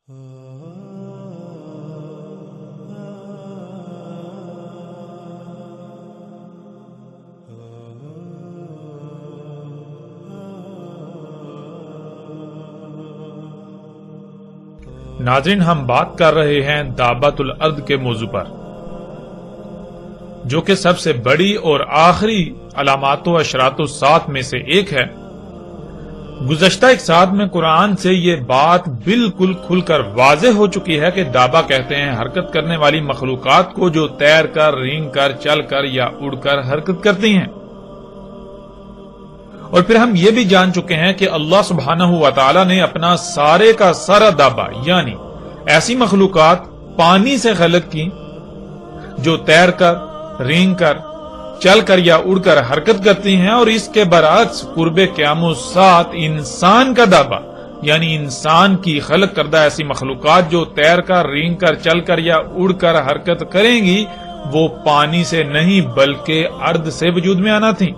ناظرین، ہم بات کر رہے ہیں دابۃ الارض کے موضوع پر، جو کہ سب سے بڑی اور آخری علامات و اشراط الساعۃ میں سے ایک ہے۔ گزشتہ ایک ساتھ میں قرآن سے یہ بات بالکل کھل کر واضح ہو چکی ہے کہ دابہ کہتے ہیں حرکت کرنے والی مخلوقات کو جو تیر کر، رینگ کر، چل کر یا اڑ کر حرکت کرتی ہیں۔ اور پھر ہم یہ بھی جان چکے ہیں کہ اللہ سبحانہ و تعالی نے اپنا سارے کا سارا دابہ یعنی ایسی مخلوقات پانی سے خلق کی جو تیر کر، رینگ کر، چل کر یا اڑ کر حرکت کرتی ہیں، اور اس کے برعکس قرب قیام الساعۃ انسان کا دابہ یعنی انسان کی خلق کردہ ایسی مخلوقات جو تیر کر، رینگ کر، چل کر یا اڑ کر حرکت کریں گی وہ پانی سے نہیں بلکہ ارض سے وجود میں آنا تھی،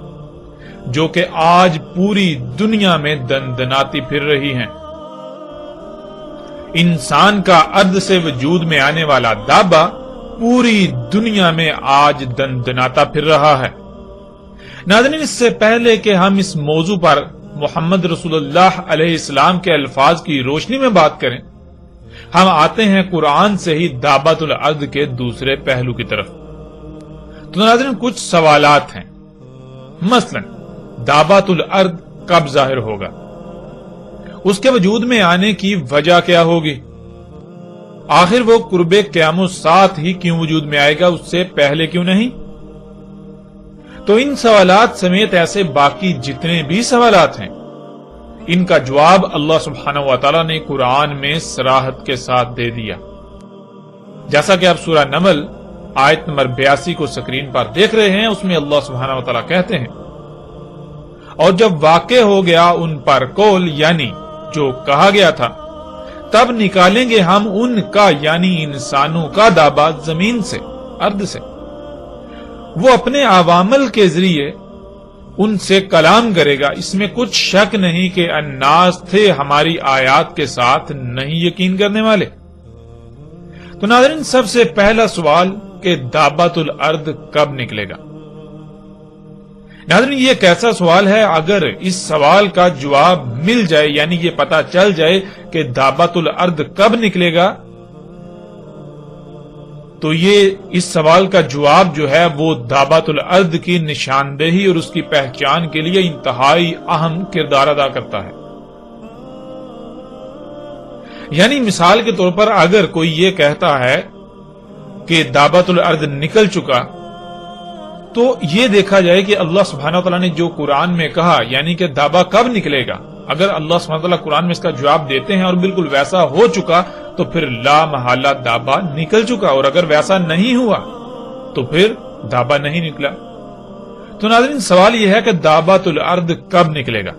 جو کہ آج پوری دنیا میں دندناتی پھر رہی ہیں۔ انسان کا ارض سے وجود میں آنے والا دابہ پوری دنیا میں آج دندناتا پھر رہا ہے۔ ناظرین، اس سے پہلے کہ ہم اس موضوع پر محمد رسول اللہ علیہ السلام کے الفاظ کی روشنی میں بات کریں، ہم آتے ہیں قرآن سے ہی دابۃ الارض کے دوسرے پہلو کی طرف۔ تو ناظرین، کچھ سوالات ہیں، مثلا دابۃ الارض کب ظاہر ہوگا؟ اس کے وجود میں آنے کی وجہ کیا ہوگی؟ آخر وہ قرب قیام الساعۃ ہی کیوں وجود میں آئے گا، اس سے پہلے کیوں نہیں؟ تو ان سوالات سمیت ایسے باقی جتنے بھی سوالات ہیں، ان کا جواب اللہ سبحانہ و تعالی نے قرآن میں صراحت کے ساتھ دے دیا، جیسا کہ آپ سورہ نمل آیت نمبر 82 کو سکرین پر دیکھ رہے ہیں۔ اس میں اللہ سبحانہ و تعالی کہتے ہیں، اور جب واقع ہو گیا ان پر قول یعنی جو کہا گیا تھا، تب نکالیں گے ہم ان کا یعنی انسانوں کا دابہ زمین سے، ارض سے۔ وہ اپنے عوامل کے ذریعے ان سے کلام کرے گا، اس میں کچھ شک نہیں کہ الناس تھے ہماری آیات کے ساتھ نہیں یقین کرنے والے۔ تو ناظرین، سب سے پہلا سوال کہ دابۃ الارض کب نکلے گا؟ ناظرین، یہ کیسا سوال ہے؟ اگر اس سوال کا جواب مل جائے یعنی یہ پتا چل جائے کہ دابۃ الارض کب نکلے گا، تو یہ اس سوال کا جواب جو ہے وہ دابۃ الارض کی نشاندہی اور اس کی پہچان کے لیے انتہائی اہم کردار ادا کرتا ہے۔ یعنی مثال کے طور پر اگر کوئی یہ کہتا ہے کہ دابۃ الارض نکل چکا، تو یہ دیکھا جائے کہ اللہ سبحانہ وتعالی نے جو قرآن میں کہا یعنی کہ دابہ کب نکلے گا، اگر اللہ سبحانہ وتعالی قرآن میں اس کا جواب دیتے ہیں اور بالکل ویسا ہو چکا تو پھر لا محالہ دابہ نکل چکا، اور اگر ویسا نہیں ہوا تو پھر دابہ نہیں نکلا۔ تو ناظرین، سوال یہ ہے کہ دابۃ الارض کب نکلے گا؟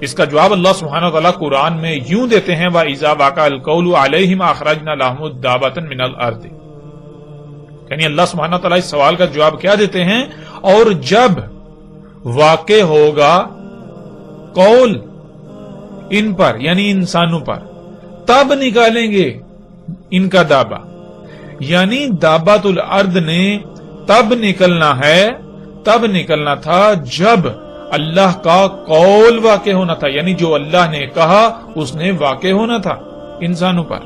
اس کا جواب اللہ سبحانہ وتعالی قرآن میں یوں دیتے ہیں، وَإِذَا وَقَعَ الْقَوْلُ عَلَيْهِمْ أَخْرَجْنَا لَهُمْ دَابَّةً مِنَ الْأَرْضِ۔ یعنی اللہ سبحانہ تعالیٰ اس سوال کا جواب کیا دیتے ہیں؟ اور جب واقع ہوگا قول ان پر یعنی انسانوں پر، تب نکالیں گے ان کا دابہ۔ یعنی دابۃ الارض نے تب نکلنا ہے، تب نکلنا تھا جب اللہ کا قول واقع ہونا تھا، یعنی جو اللہ نے کہا اس نے واقع ہونا تھا انسانوں پر۔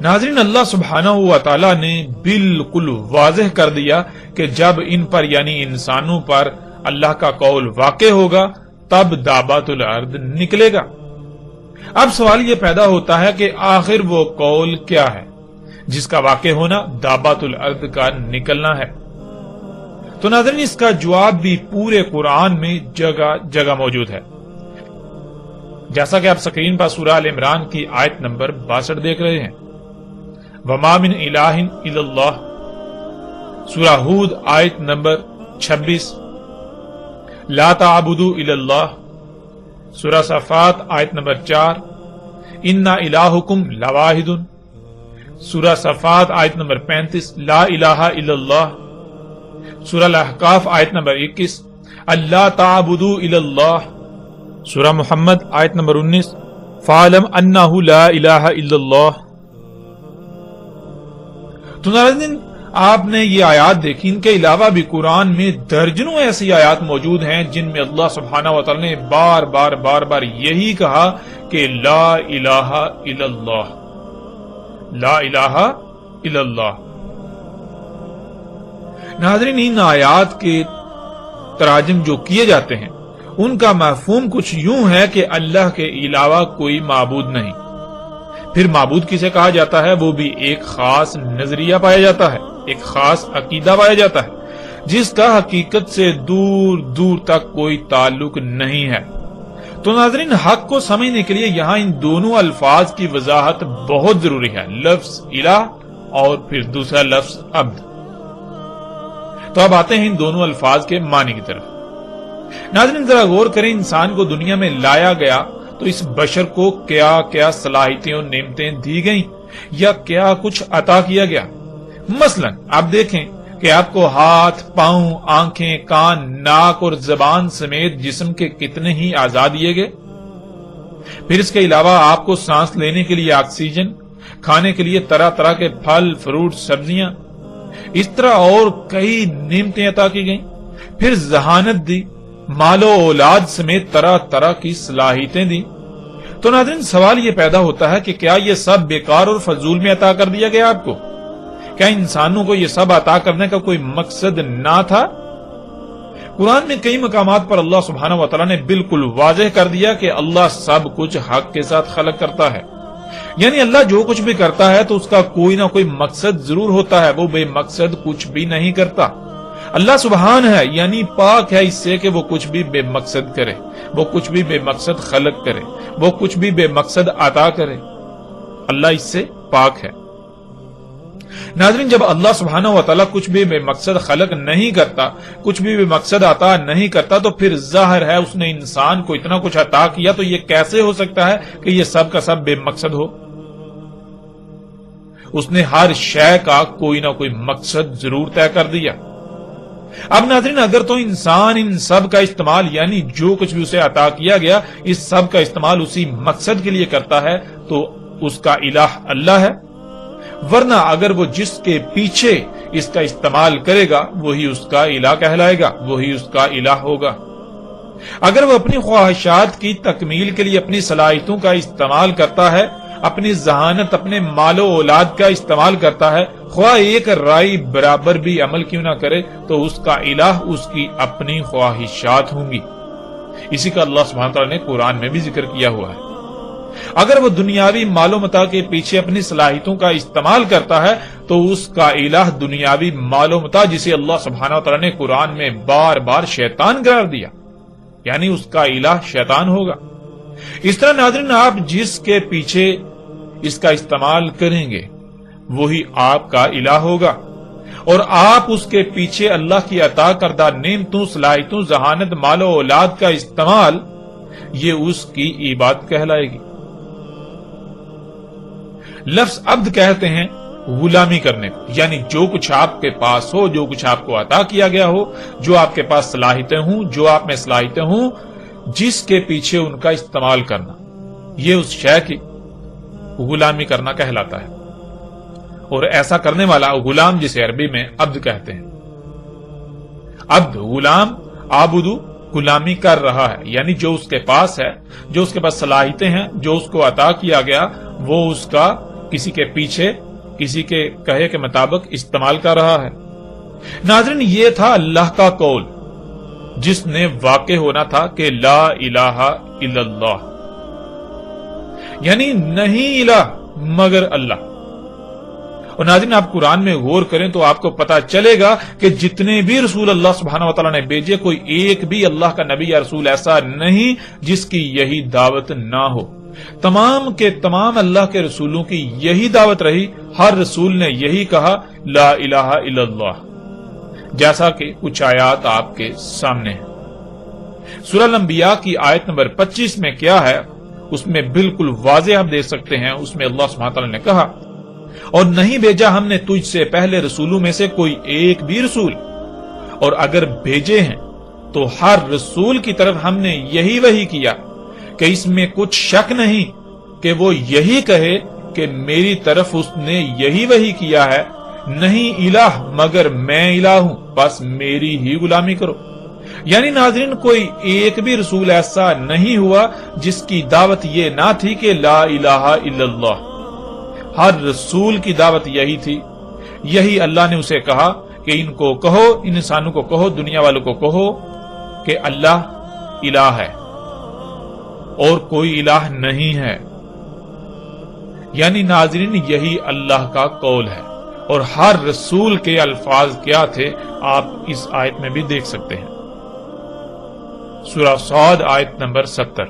ناظرین، اللہ سبحانہ و تعالی نے بالکل واضح کر دیا کہ جب ان پر یعنی انسانوں پر اللہ کا قول واقع ہوگا تب دابۃ الارض نکلے گا۔ اب سوال یہ پیدا ہوتا ہے کہ آخر وہ قول کیا ہے جس کا واقع ہونا دابۃ الارض کا نکلنا ہے؟ تو ناظرین، اس کا جواب بھی پورے قرآن میں جگہ جگہ موجود ہے، جیسا کہ آپ سکرین پر سورہ ال عمران کی آیت نمبر 62 دیکھ رہے ہیں، وَمَا مِنْ إِلَٰهٍ إِلَّا اللَّهُ۔ سورہ ہود آیت نمبر 26، لَا تَعْبُدُوا إِلَّا اللَّهُ۔ سورہ صفات آیت نمبر 4، إِنَّ إِلَٰهُكُمْ لَوَاحِدٌ۔ سورہ صفات آیت نمبر 35، لَا إِلَٰهَ إِلَّا اللَّهُ۔ سورہ الاحقاف آیت نمبر 21، أَلَّا تَعْبُدُوا إِلَّا اللَّهُ۔ سورہ محمد آیت نمبر 19، فَاعْلَمْ أَنَّهُ لَا إِلَٰهَ إِلَّا اللَّهُ۔ تو ناظرین آپ نے یہ آیات دیکھی، ان کے علاوہ بھی قرآن میں درجنوں ایسی آیات موجود ہیں جن میں اللہ سبحانہ وتعالی نے بار بار یہی کہا کہ لا الہ الا اللہ، لا الہ الا اللہ۔ ناظرین ان آیات کے تراجم جو کیے جاتے ہیں ان کا مفہوم کچھ یوں ہے کہ اللہ کے علاوہ کوئی معبود نہیں۔ پھر معبود کسے کہا جاتا ہے؟ وہ بھی ایک خاص نظریہ پایا جاتا ہے، ایک خاص عقیدہ پایا جاتا ہے جس کا حقیقت سے دور دور تک کوئی تعلق نہیں ہے۔ تو ناظرین حق کو سمجھنے کے لیے یہاں ان دونوں الفاظ کی وضاحت بہت ضروری ہے، لفظ الہ اور پھر دوسرا لفظ عبد۔ تو اب آتے ہیں ان دونوں الفاظ کے معنی کی طرف۔ ناظرین ذرا غور کریں، انسان کو دنیا میں لایا گیا تو اس بشر کو کیا کیا صلاحیتیں اور نعمتیں دی گئیں یا کیا کچھ عطا کیا گیا۔ مثلا آپ دیکھیں کہ آپ کو ہاتھ، پاؤں، آنکھیں، کان، ناک اور زبان سمیت جسم کے کتنے ہی اعضاء دیے گئے۔ پھر اس کے علاوہ آپ کو سانس لینے کے لیے آکسیجن، کھانے کے لیے طرح طرح کے پھل، فروٹ، سبزیاں، اس طرح اور کئی نعمتیں عطا کی گئیں۔ پھر ذہانت دی، مال و اولاد سمیت طرح طرح کی صلاحیتیں دی۔ تو ناظرین سوال یہ پیدا ہوتا ہے کہ کیا یہ سب بیکار اور فضول میں عطا کر دیا گیا آپ کو؟ کیا انسانوں کو یہ سب عطا کرنے کا کوئی مقصد نہ تھا؟ قرآن میں کئی مقامات پر اللہ سبحانہ وتعالی نے بالکل واضح کر دیا کہ اللہ سب کچھ حق کے ساتھ خلق کرتا ہے، یعنی اللہ جو کچھ بھی کرتا ہے تو اس کا کوئی نہ کوئی مقصد ضرور ہوتا ہے، وہ بے مقصد کچھ بھی نہیں کرتا۔ اللہ سبحان ہے یعنی پاک ہے اس سے کہ وہ کچھ بھی بے مقصد کرے، وہ کچھ بھی بے مقصد خلق کرے، وہ کچھ بھی بے مقصد عطا کرے، اللہ اس سے پاک ہے۔ ناظرین جب اللہ سبحانہ وتعالی کچھ بھی بے مقصد خلق نہیں کرتا، کچھ بھی بے مقصد عطا نہیں کرتا، تو پھر ظاہر ہے اس نے انسان کو اتنا کچھ عطا کیا تو یہ کیسے ہو سکتا ہے کہ یہ سب کا سب بے مقصد ہو؟ اس نے ہر شے کا کوئی نہ کوئی مقصد ضرور طے کر دیا۔ اب ناظرین اگر تو انسان ان سب کا استعمال یعنی جو کچھ بھی اسے عطا کیا گیا اس سب کا استعمال اسی مقصد کے لیے کرتا ہے تو اس کا الہ اللہ ہے، ورنہ اگر وہ جس کے پیچھے اس کا استعمال کرے گا وہی اس کا الہ کہلائے گا، وہی اس کا الہ ہوگا۔ اگر وہ اپنی خواہشات کی تکمیل کے لیے اپنی صلاحیتوں کا استعمال کرتا ہے، اپنی ذہانت، اپنے مال و اولاد کا استعمال کرتا ہے، خواہ ایک رائی برابر بھی عمل کیوں نہ کرے، تو اس کا الہ اس کی اپنی خواہشات ہوں گی۔ اسی کا اللہ سبحانہ وتعالی نے قرآن میں بھی ذکر کیا ہوا ہے۔ اگر وہ دنیاوی مال و متاع کے پیچھے اپنی صلاحیتوں کا استعمال کرتا ہے تو اس کا الہ دنیاوی مال و متاع جسے اللہ سبحانہ وتعالی نے قرآن میں بار بار شیطان قرار دیا، یعنی اس کا الہ شیطان ہوگا۔ اس طرح ناظرین آپ جس کے پیچھے اس کا استعمال کریں گے وہی آپ کا الہ ہوگا، اور آپ اس کے پیچھے اللہ کی عطا کردہ نعمتوں، صلاحیتوں، ذہانت، مال و اولاد کا استعمال یہ اس کی عبادت کہلائے گی۔ لفظ عبد کہتے ہیں غلامی کرنے کو، یعنی جو کچھ آپ کے پاس ہو، جو کچھ آپ کو عطا کیا گیا ہو، جو آپ کے پاس صلاحیتیں ہوں، جو آپ میں صلاحیتیں ہوں، جس کے پیچھے ان کا استعمال کرنا، یہ اس شے کی غلامی کرنا کہلاتا ہے۔ اور ایسا کرنے والا غلام جسے عربی میں عبد کہتے ہیں۔ عبد، غلام، عابدو، غلامی کر رہا ہے، یعنی جو اس کے پاس ہے، جو اس کے پاس صلاحیتیں ہیں، جو اس کو عطا کیا گیا، وہ اس کا کسی کے پیچھے، کسی کے کہے کے مطابق استعمال کر رہا ہے۔ ناظرین یہ تھا اللہ کا قول جس نے واقع ہونا تھا کہ لا الہ الا اللہ، یعنی نہیں الہ مگر اللہ۔ اور ناظرین آپ قرآن میں غور کریں تو آپ کو پتا چلے گا کہ جتنے بھی رسول اللہ سبحانہ وتعالی نے بھیجے، کوئی ایک بھی اللہ کا نبی یا رسول ایسا نہیں جس کی یہی دعوت نہ ہو۔ تمام کے تمام اللہ کے رسولوں کی یہی دعوت رہی، ہر رسول نے یہی کہا لا الہ الا اللہ، جیسا کہ کچھ آیات آپ کے سامنے ہیں۔ سورہ الانبیاء کی آیت نمبر 25 میں کیا ہے اس میں بالکل واضح آپ دیکھ سکتے ہیں، اس میں اللہ سبحانہ وتعالی نے کہا اور نہیں بھیجا ہم نے تجھ سے پہلے رسولوں میں سے کوئی ایک بھی رسول، اور اگر بھیجے ہیں تو ہر رسول کی طرف ہم نے یہی وحی کیا کہ اس میں کچھ شک نہیں کہ وہ یہی کہے کہ میری طرف اس نے یہی وحی کیا ہے، نہیں الہ مگر میں الہ ہوں، بس میری ہی غلامی کرو۔ یعنی ناظرین، کوئی ایک بھی رسول ایسا نہیں ہوا جس کی دعوت یہ نہ تھی کہ لا الہ الا اللہ۔ ہر رسول کی دعوت یہی تھی۔ یہی اللہ نے اسے کہا کہ ان کو کہو، ان انسانوں کو کہو، دنیا والوں کو کہو کہ اللہ الہ ہے اور کوئی الہ نہیں ہے۔ یعنی ناظرین، یہی اللہ کا قول ہے، اور ہر رسول کے الفاظ کیا تھے آپ اس آیت میں بھی دیکھ سکتے ہیں۔ سورہ صاد آیت نمبر 70۔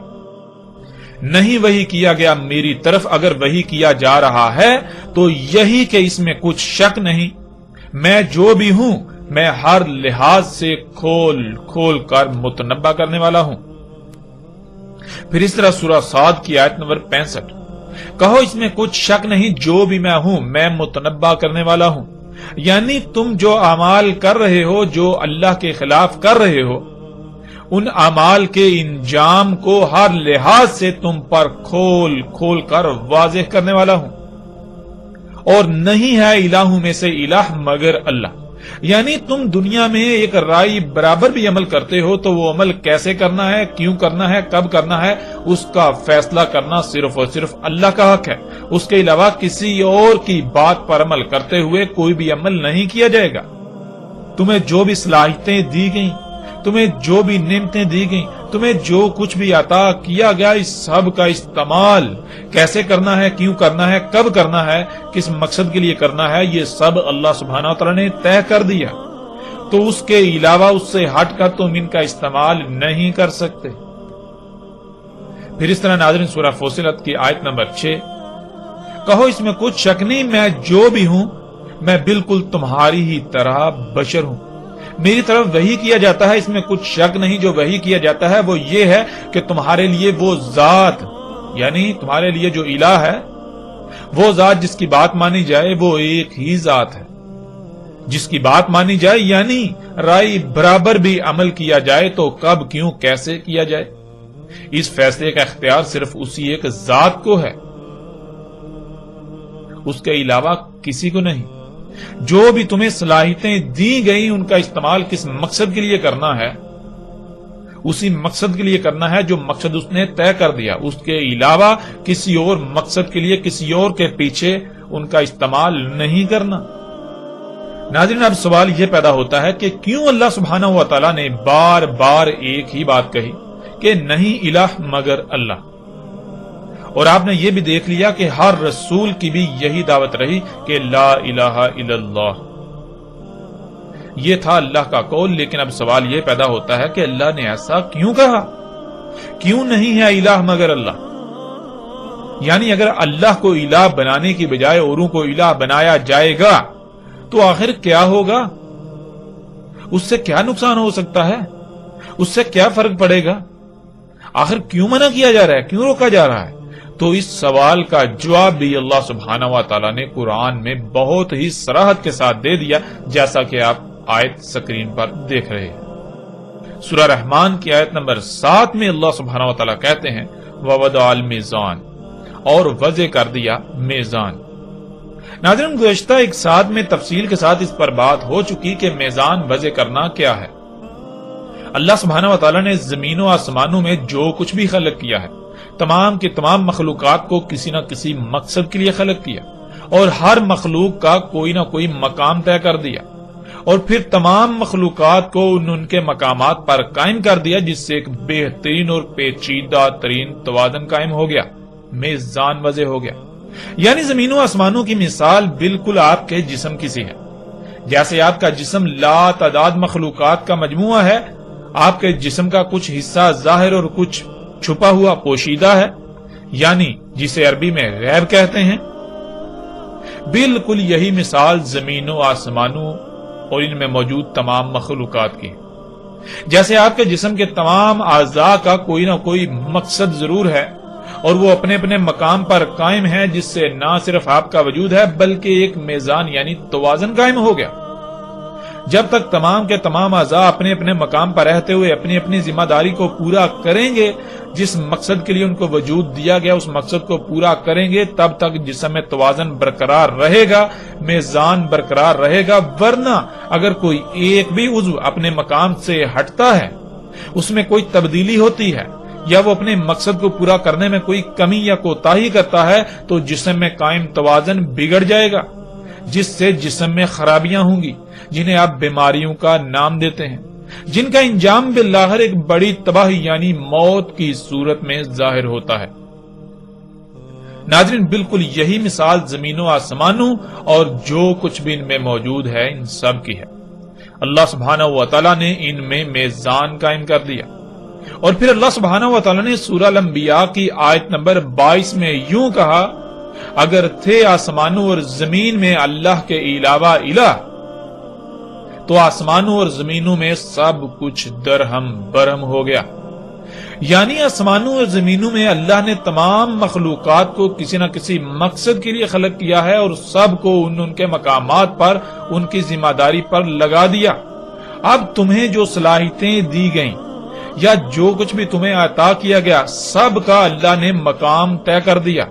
نہیں وحی کیا گیا میری طرف، اگر وحی کیا جا رہا ہے تو یہی کہ اس میں کچھ شک نہیں، میں جو بھی ہوں میں ہر لحاظ سے کھول کھول کر متنبع کرنے والا ہوں۔ پھر اس طرح سورہ صاد کی آیت نمبر 65، کہو اس میں کچھ شک نہیں، جو بھی میں ہوں میں متنبع کرنے والا ہوں۔ یعنی تم جو اعمال کر رہے ہو، جو اللہ کے خلاف کر رہے ہو، ان اعمال کے انجام کو ہر لحاظ سے تم پر کھول کھول کر واضح کرنے والا ہوں۔ اور نہیں ہے الہوں میں سے الہ مگر اللہ۔ یعنی تم دنیا میں ایک رائے برابر بھی عمل کرتے ہو تو وہ عمل کیسے کرنا ہے، کیوں کرنا ہے، کب کرنا ہے، اس کا فیصلہ کرنا صرف اور صرف اللہ کا حق ہے۔ اس کے علاوہ کسی اور کی بات پر عمل کرتے ہوئے کوئی بھی عمل نہیں کیا جائے گا۔ تمہیں جو بھی صلاحیتیں دی گئیں، تمہیں جو بھی نعمتیں دی گئیں، تمہیں جو کچھ بھی عطا کیا گیا، اس سب کا استعمال کیسے کرنا ہے، کیوں کرنا ہے، کب کرنا ہے، کس مقصد کے لیے کرنا ہے، یہ سب اللہ سبحانہ وتعالی نے طے کر دیا۔ تو اس کے علاوہ اس سے ہٹ کر تم ان کا استعمال نہیں کر سکتے۔ پھر اس طرح ناظرین سورہ فصلت کی آیت نمبر 6، کہو اس میں کچھ شک نہیں، میں جو بھی ہوں میں بالکل تمہاری ہی طرح بشر ہوں، میری طرف وحی کیا جاتا ہے، اس میں کچھ شک نہیں۔ جو وحی کیا جاتا ہے وہ یہ ہے کہ تمہارے لیے وہ ذات، یعنی تمہارے لیے جو الہ ہے، وہ ذات جس کی بات مانی جائے وہ ایک ہی ذات ہے، جس کی بات مانی جائے یعنی رائے برابر بھی عمل کیا جائے تو کب، کیوں، کیسے کیا جائے، اس فیصلے کا اختیار صرف اسی ایک ذات کو ہے، اس کے علاوہ کسی کو نہیں۔ جو بھی تمہیں صلاحیتیں دی گئیں ان کا استعمال کس مقصد کے لیے کرنا ہے، اسی مقصد کے لیے کرنا ہے جو مقصد اس نے طے کر دیا، اس کے علاوہ کسی اور مقصد کے لیے کسی اور کے پیچھے ان کا استعمال نہیں کرنا۔ ناظرین، اب سوال یہ پیدا ہوتا ہے کہ کیوں اللہ سبحانہ و تعالی نے بار بار ایک ہی بات کہی کہ نہیں الہ مگر اللہ؟ اور آپ نے یہ بھی دیکھ لیا کہ ہر رسول کی بھی یہی دعوت رہی کہ لا الہ الا اللہ، یہ تھا اللہ کا قول۔ لیکن اب سوال یہ پیدا ہوتا ہے کہ اللہ نے ایسا کیوں کہا؟ کیوں نہیں ہے الہ مگر اللہ؟ یعنی اگر اللہ کو الہ بنانے کی بجائے اوروں کو الہ بنایا جائے گا تو آخر کیا ہوگا؟ اس سے کیا نقصان ہو سکتا ہے؟ اس سے کیا فرق پڑے گا؟ آخر کیوں منع کیا جا رہا ہے، کیوں روکا جا رہا ہے؟ تو اس سوال کا جواب بھی اللہ سبحانہ و تعالی نے قرآن میں بہت ہی صراحت کے ساتھ دے دیا، جیسا کہ آپ آیت سکرین پر دیکھ رہے ہیں۔ سورہ رحمان کی آیت نمبر 7 میں اللہ سبحانہ و تعالی کہتے ہیں وَوَضَعَ الْمِيزَانَ، اور وضع کر دیا میزان۔ ناظرین، گزشتہ ایک ساتھ میں تفصیل کے ساتھ اس پر بات ہو چکی کہ میزان وضع کرنا کیا ہے۔ اللہ سبحانہ و تعالی نے زمین و آسمانوں میں جو کچھ بھی خلق کیا ہے، تمام کی تمام مخلوقات کو کسی نہ کسی مقصد کے لیے خلق کیا، اور ہر مخلوق کا کوئی نہ کوئی مقام طے کر دیا، اور پھر تمام مخلوقات کو ان کے مقامات پر قائم کر دیا، جس سے ایک بہترین اور پیچیدہ ترین توازن قائم ہو گیا، میزان وضع ہو گیا۔ یعنی زمین و آسمانوں کی مثال بالکل آپ کے جسم کی سی ہے۔ جیسے آپ کا جسم لا تعداد مخلوقات کا مجموعہ ہے، آپ کے جسم کا کچھ حصہ ظاہر اور کچھ چھپا ہوا پوشیدہ ہے، یعنی جسے عربی میں غیب کہتے ہیں، بالکل یہی مثال زمین و آسمانوں اور ان میں موجود تمام مخلوقات کی۔ جیسے آپ کے جسم کے تمام اعضاء کا کوئی نہ کوئی مقصد ضرور ہے اور وہ اپنے اپنے مقام پر قائم ہے، جس سے نہ صرف آپ کا وجود ہے بلکہ ایک میزان یعنی توازن قائم ہو گیا۔ جب تک تمام کے تمام اعضاء اپنے اپنے مقام پر رہتے ہوئے اپنی اپنی ذمہ داری کو پورا کریں گے، جس مقصد کے لیے ان کو وجود دیا گیا اس مقصد کو پورا کریں گے، تب تک جسم میں توازن برقرار رہے گا، میزان برقرار رہے گا۔ ورنہ اگر کوئی ایک بھی عضو اپنے مقام سے ہٹتا ہے، اس میں کوئی تبدیلی ہوتی ہے یا وہ اپنے مقصد کو پورا کرنے میں کوئی کمی یا کوتاہی کرتا ہے، تو جسم میں قائم توازن بگڑ جائے گا، جس سے جسم میں خرابیاں ہوں گی، جنہیں آپ بیماریوں کا نام دیتے ہیں، جن کا انجام بالآخر ایک بڑی تباہی یعنی موت کی صورت میں ظاہر ہوتا ہے۔ ناظرین، بالکل یہی مثال زمین و آسمانوں اور جو کچھ بھی ان میں موجود ہے ان سب کی ہے۔ اللہ سبحانہ و تعالیٰ نے ان میں میزان قائم کر دیا، اور پھر اللہ سبحانہ و تعالیٰ نے سورہ الانبیاء کی آیت نمبر 22 میں یوں کہا، اگر تھے آسمانوں اور زمین میں اللہ کے علاوہ الہ، تو آسمانوں اور زمینوں میں سب کچھ درہم برہم ہو گیا۔ یعنی آسمانوں اور زمینوں میں اللہ نے تمام مخلوقات کو کسی نہ کسی مقصد کے لیے خلق کیا ہے، اور سب کو ان کے مقامات پر ان کی ذمہ داری پر لگا دیا۔ اب تمہیں جو صلاحیتیں دی گئیں یا جو کچھ بھی تمہیں عطا کیا گیا، سب کا اللہ نے مقام طے کر دیا،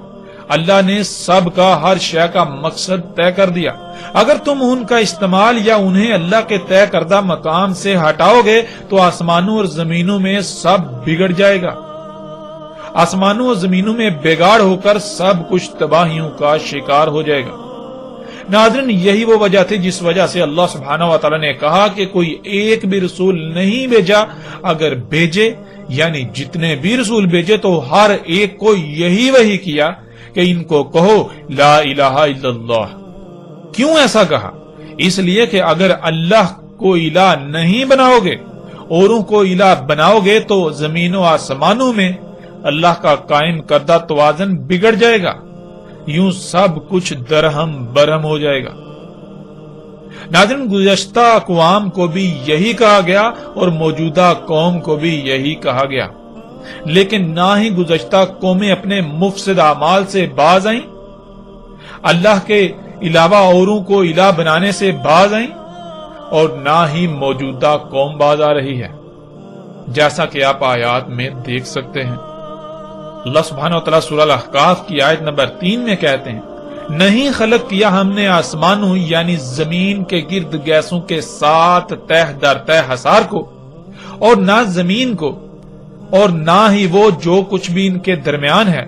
اللہ نے سب کا ہر شے کا مقصد طے کر دیا۔ اگر تم ان کا استعمال یا انہیں اللہ کے طے کردہ مقام سے ہٹاؤ گے تو آسمانوں اور زمینوں میں سب بگڑ جائے گا، آسمانوں اور زمینوں میں بگاڑ ہو کر سب کچھ تباہیوں کا شکار ہو جائے گا۔ ناظرین، یہی وہ وجہ تھی جس وجہ سے اللہ سبحانہ و تعالیٰ نے کہا کہ کوئی ایک بھی رسول نہیں بھیجا، اگر بھیجے یعنی جتنے بھی رسول بھیجے تو ہر ایک کو یہی وحی کیا کہ ان کو کہو لا الہ الا اللہ۔ کیوں ایسا کہا؟ اس لیے کہ اگر اللہ کو الہ نہیں بناؤ گے، اوروں کو الہ بناؤ گے، تو زمین و آسمانوں میں اللہ کا قائم کردہ توازن بگڑ جائے گا، یوں سب کچھ درہم برہم ہو جائے گا۔ ناظرین، گزشتہ اقوام کو بھی یہی کہا گیا اور موجودہ قوم کو بھی یہی کہا گیا، لیکن نہ ہی گزشتہ قومیں اپنے مفسد اعمال سے باز آئیں، اللہ کے علاوہ اوروں کو الہ بنانے سے باز آئیں، اور نہ ہی موجودہ قوم باز آ رہی ہے، جیسا کہ آپ آیات میں دیکھ سکتے ہیں۔ اللہ سبحانہ و تعالیٰ سورہ الاحقاف کی آیت نمبر 3 میں کہتے ہیں، نہیں خلق کیا ہم نے آسمانوں یعنی زمین کے گرد گیسوں کے ساتھ تہ در تہ حصار کو، اور نہ زمین کو، اور نہ ہی وہ جو کچھ بھی ان کے درمیان ہے،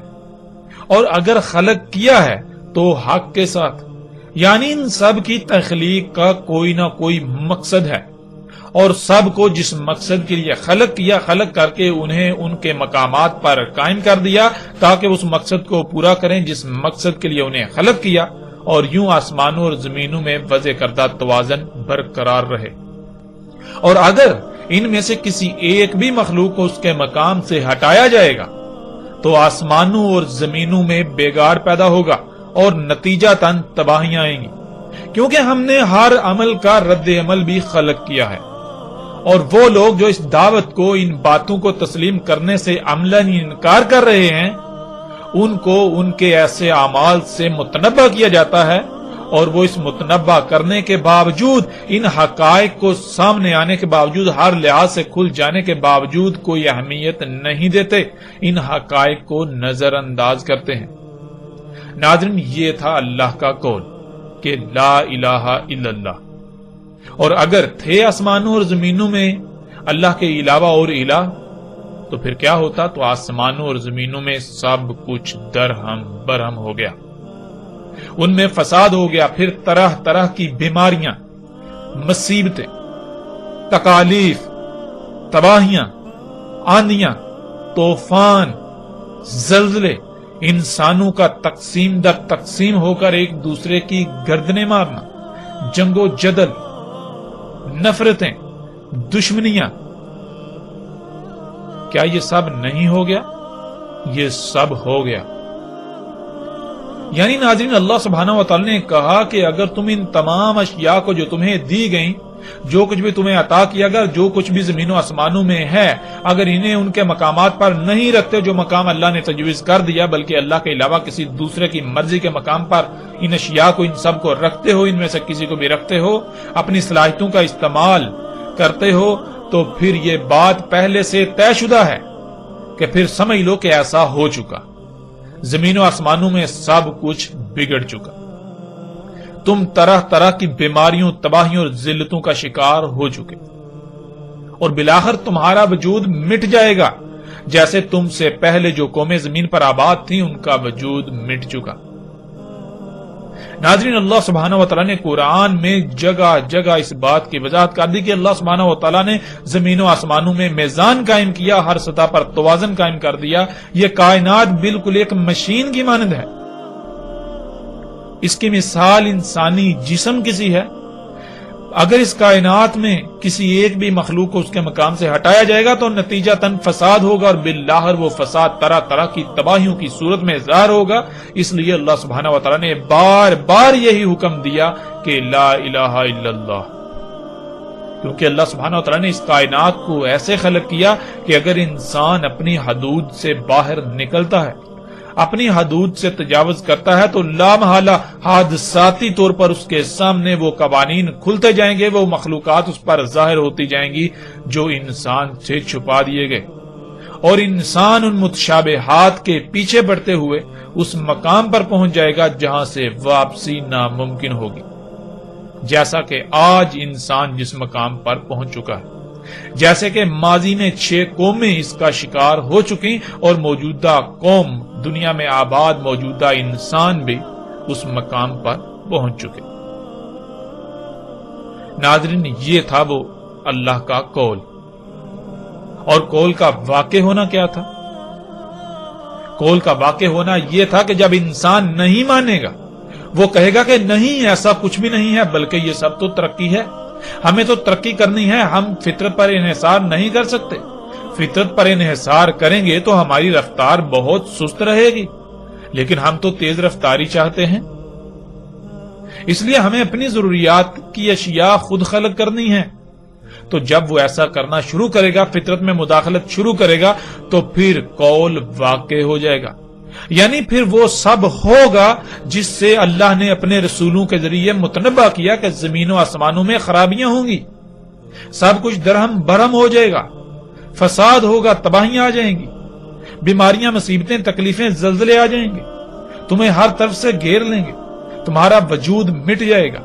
اور اگر خلق کیا ہے تو حق کے ساتھ، یعنی ان سب کی تخلیق کا کوئی نہ کوئی مقصد ہے، اور سب کو جس مقصد کے لیے خلق کیا، خلق کر کے انہیں ان کے مقامات پر قائم کر دیا تاکہ اس مقصد کو پورا کریں جس مقصد کے لیے انہیں خلق کیا، اور یوں آسمانوں اور زمینوں میں وضع کردہ توازن برقرار رہے۔ اور اگر ان میں سے کسی ایک بھی مخلوق کو اس کے مقام سے ہٹایا جائے گا تو آسمانوں اور زمینوں میں بگاڑ پیدا ہوگا اور نتیجتاً تباہیاں آئیں گی، کیونکہ ہم نے ہر عمل کا رد عمل بھی خلق کیا ہے، اور وہ لوگ جو اس دعوت کو، ان باتوں کو تسلیم کرنے سے عملاً انکار کر رہے ہیں، ان کو ان کے ایسے اعمال سے متنبہ کیا جاتا ہے، اور وہ اس متنبہ کرنے کے باوجود، ان حقائق کو سامنے آنے کے باوجود، ہر لحاظ سے کھل جانے کے باوجود کوئی اہمیت نہیں دیتے، ان حقائق کو نظر انداز کرتے ہیں۔ ناظرین، یہ تھا اللہ کا قول کہ لا الہ الا اللہ، اور اگر تھے آسمانوں اور زمینوں میں اللہ کے علاوہ اور الہ، تو پھر کیا ہوتا؟ تو آسمانوں اور زمینوں میں سب کچھ درہم برہم ہو گیا، ان میں فساد ہو گیا، پھر طرح طرح کی بیماریاں، مصیبتیں، تکالیف، تباہیاں، آندیاں، طوفان، زلزلے، انسانوں کا تقسیم در تقسیم ہو کر ایک دوسرے کی گردنیں مارنا، جنگ و جدل، نفرتیں، دشمنیاں، کیا یہ سب نہیں ہو گیا؟ یہ سب ہو گیا۔ یعنی ناظرین، اللہ سبحانہ و تعالی نے کہا کہ اگر تم ان تمام اشیاء کو جو تمہیں دی گئیں جو کچھ بھی تمہیں عطا کیا گیا، جو کچھ بھی زمین و آسمانوں میں ہے، اگر انہیں ان کے مقامات پر نہیں رکھتے جو مقام اللہ نے تجویز کر دیا، بلکہ اللہ کے علاوہ کسی دوسرے کی مرضی کے مقام پر ان اشیاء کو، ان سب کو رکھتے ہو، ان میں سے کسی کو بھی رکھتے ہو، اپنی صلاحیتوں کا استعمال کرتے ہو، تو پھر یہ بات پہلے سے طے شدہ ہے کہ پھر سمجھ لو کہ ایسا ہو چکا، زمین و آسمانوں میں سب کچھ بگڑ چکا، تم طرح طرح کی بیماریوں، تباہیوں اور ذلتوں کا شکار ہو چکے، اور بالآخر تمہارا وجود مٹ جائے گا، جیسے تم سے پہلے جو قومیں زمین پر آباد تھیں ان کا وجود مٹ چکا۔ ناظرین، اللہ سبحانہ و تعالیٰ نے قرآن میں جگہ جگہ اس بات کی وضاحت کر دی کہ اللہ سبحانہ و تعالیٰ نے زمین و آسمانوں میں میزان قائم کیا، ہر سطح پر توازن قائم کر دیا۔ یہ کائنات بالکل ایک مشین کی مانند ہے۔ اس کی مثال انسانی جسم کسی ہے، اگر اس کائنات میں کسی ایک بھی مخلوق کو اس کے مقام سے ہٹایا جائے گا تو نتیجتاً فساد ہوگا، اور بالآخر وہ فساد طرح طرح کی تباہیوں کی صورت میں ظاہر ہوگا۔ اس لیے اللہ سبحانہ و تعالیٰ نے بار بار یہی حکم دیا کہ لا الہ الا اللہ، کیونکہ اللہ سبحانہ و تعالیٰ نے اس کائنات کو ایسے خلق کیا کہ اگر انسان اپنی حدود سے باہر نکلتا ہے، اپنی حدود سے تجاوز کرتا ہے، تو لامحالہ حادثاتی طور پر اس کے سامنے وہ قوانین کھلتے جائیں گے، وہ مخلوقات اس پر ظاہر ہوتی جائیں گی جو انسان سے چھپا دیے گئے، اور انسان ان متشابہات کے پیچھے بڑھتے ہوئے اس مقام پر پہنچ جائے گا جہاں سے واپسی ناممکن ہوگی، جیسا کہ آج انسان جس مقام پر پہنچ چکا ہے۔ جیسے کہ ماضی میں 6 قومیں اس کا شکار ہو چکی، اور موجودہ قوم، دنیا میں آباد موجودہ انسان بھی اس مقام پر پہنچ چکے۔ ناظرین، یہ تھا وہ اللہ کا قول، اور قول کا واقع ہونا کیا تھا؟ قول کا واقع ہونا یہ تھا کہ جب انسان نہیں مانے گا، وہ کہے گا کہ نہیں، ایسا کچھ بھی نہیں ہے، بلکہ یہ سب تو ترقی ہے، ہمیں تو ترقی کرنی ہے، ہم فطرت پر انحصار نہیں کر سکتے، فطرت پر انحصار کریں گے تو ہماری رفتار بہت سست رہے گی، لیکن ہم تو تیز رفتاری چاہتے ہیں، اس لیے ہمیں اپنی ضروریات کی اشیاء خود خلق کرنی ہے۔ تو جب وہ ایسا کرنا شروع کرے گا، فطرت میں مداخلت شروع کرے گا، تو پھر قول واقع ہو جائے گا، یعنی پھر وہ سب ہوگا جس سے اللہ نے اپنے رسولوں کے ذریعے متنبہ کیا کہ زمین و آسمانوں میں خرابیاں ہوں گی، سب کچھ درہم برہم ہو جائے گا، فساد ہوگا، تباہیاں آ جائیں گی، بیماریاں، مصیبتیں، تکلیفیں، زلزلے آ جائیں گے، تمہیں ہر طرف سے گھیر لیں گے، تمہارا وجود مٹ جائے گا۔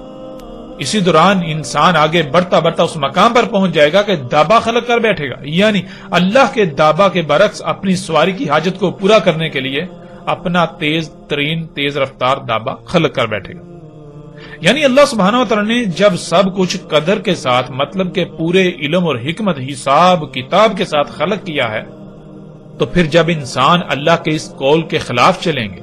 اسی دوران انسان آگے بڑھتا بڑھتا اس مقام پر پہنچ جائے گا کہ دابا خلق کر بیٹھے گا، یعنی اللہ کے دابا کے برعکس اپنی سواری کی حاجت کو پورا کرنے کے لیے اپنا تیز ترین تیز رفتار دابا خلق کر بیٹھے گا۔ یعنی اللہ سبحانہ و تعالیٰ نے جب سب کچھ قدر کے ساتھ، مطلب کہ پورے علم اور حکمت، حساب کتاب کے ساتھ خلق کیا ہے، تو پھر جب انسان اللہ کے اس قول کے خلاف چلیں گے،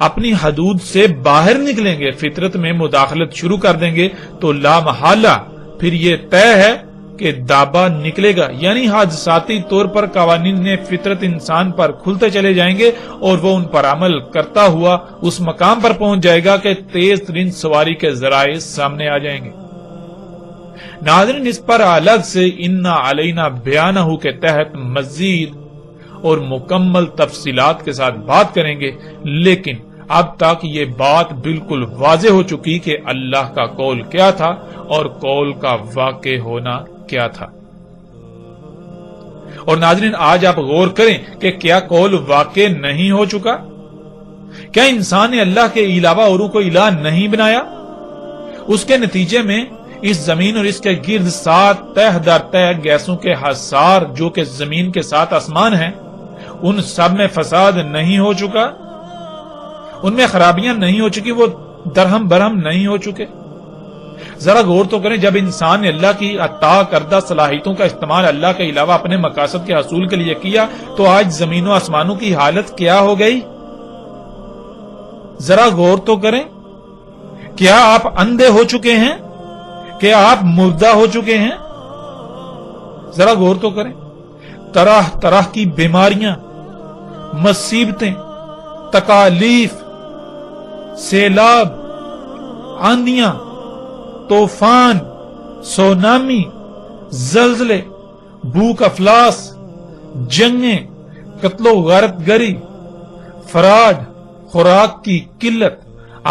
اپنی حدود سے باہر نکلیں گے، فطرت میں مداخلت شروع کر دیں گے، تو لا محالہ پھر یہ طے ہے کہ دابا نکلے گا، یعنی حادثاتی طور پر قوانین فطرت انسان پر کھلتے چلے جائیں گے، اور وہ ان پر عمل کرتا ہوا اس مقام پر پہنچ جائے گا کہ تیز ترین سواری کے ذرائع سامنے آ جائیں گے۔ ناظرین، اس پر الگ سے انا علینا بیانہ کے تحت مزید اور مکمل تفصیلات کے ساتھ بات کریں گے، لیکن اب تک یہ بات بالکل واضح ہو چکی کہ اللہ کا قول کیا تھا اور قول کا واقع ہونا کیا تھا۔ اور ناظرین، آج آپ غور کریں کہ کیا قول واقع نہیں ہو چکا؟ کیا انسان نے اللہ کے علاوہ اوروں کو الہ نہیں بنایا؟ اس کے نتیجے میں اس زمین اور اس کے گرد 7 تہ در تہ گیسوں کے حصار جو کہ زمین کے 7 آسمان ہیں، ان سب میں فساد نہیں ہو چکا؟ ان میں خرابیاں نہیں ہو چکی؟ وہ درہم برہم نہیں ہو چکے؟ ذرا غور تو کریں، جب انسان نے اللہ کی عطا کردہ صلاحیتوں کا استعمال اللہ کے علاوہ اپنے مقاصد کے حصول کے لیے کیا، تو آج زمین و آسمانوں کی حالت کیا ہو گئی؟ ذرا غور تو کریں، کیا آپ اندھے ہو چکے ہیں؟ کیا آپ مردہ ہو چکے ہیں؟ ذرا غور تو کریں، طرح طرح کی بیماریاں، مصیبتیں، تکالیف، سیلاب، آندیاں، طوفان، سونامی، زلزلے، بھوک افلاس، جنگیں، قتل و غارت گری، فراڈ، خوراک کی قلت،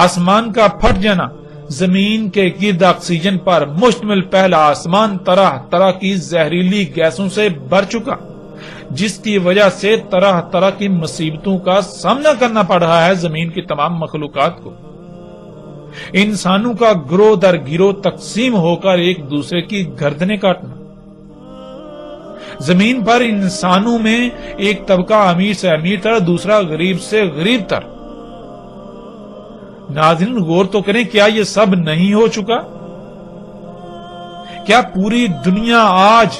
آسمان کا پھٹ جانا، زمین کے گرد آکسیجن پر مشتمل پہلا آسمان طرح طرح کی زہریلی گیسوں سے بھر چکا، جس کی وجہ سے طرح طرح کی مصیبتوں کا سامنا کرنا پڑ رہا ہے زمین کی تمام مخلوقات کو۔ انسانوں کا گروہ در گروہ تقسیم ہو کر ایک دوسرے کی گردنیں کاٹنا، زمین پر انسانوں میں ایک طبقہ امیر سے امیر تر، دوسرا غریب سے غریب تر۔ ناظرین غور تو کریں، کیا یہ سب نہیں ہو چکا؟ کیا پوری دنیا آج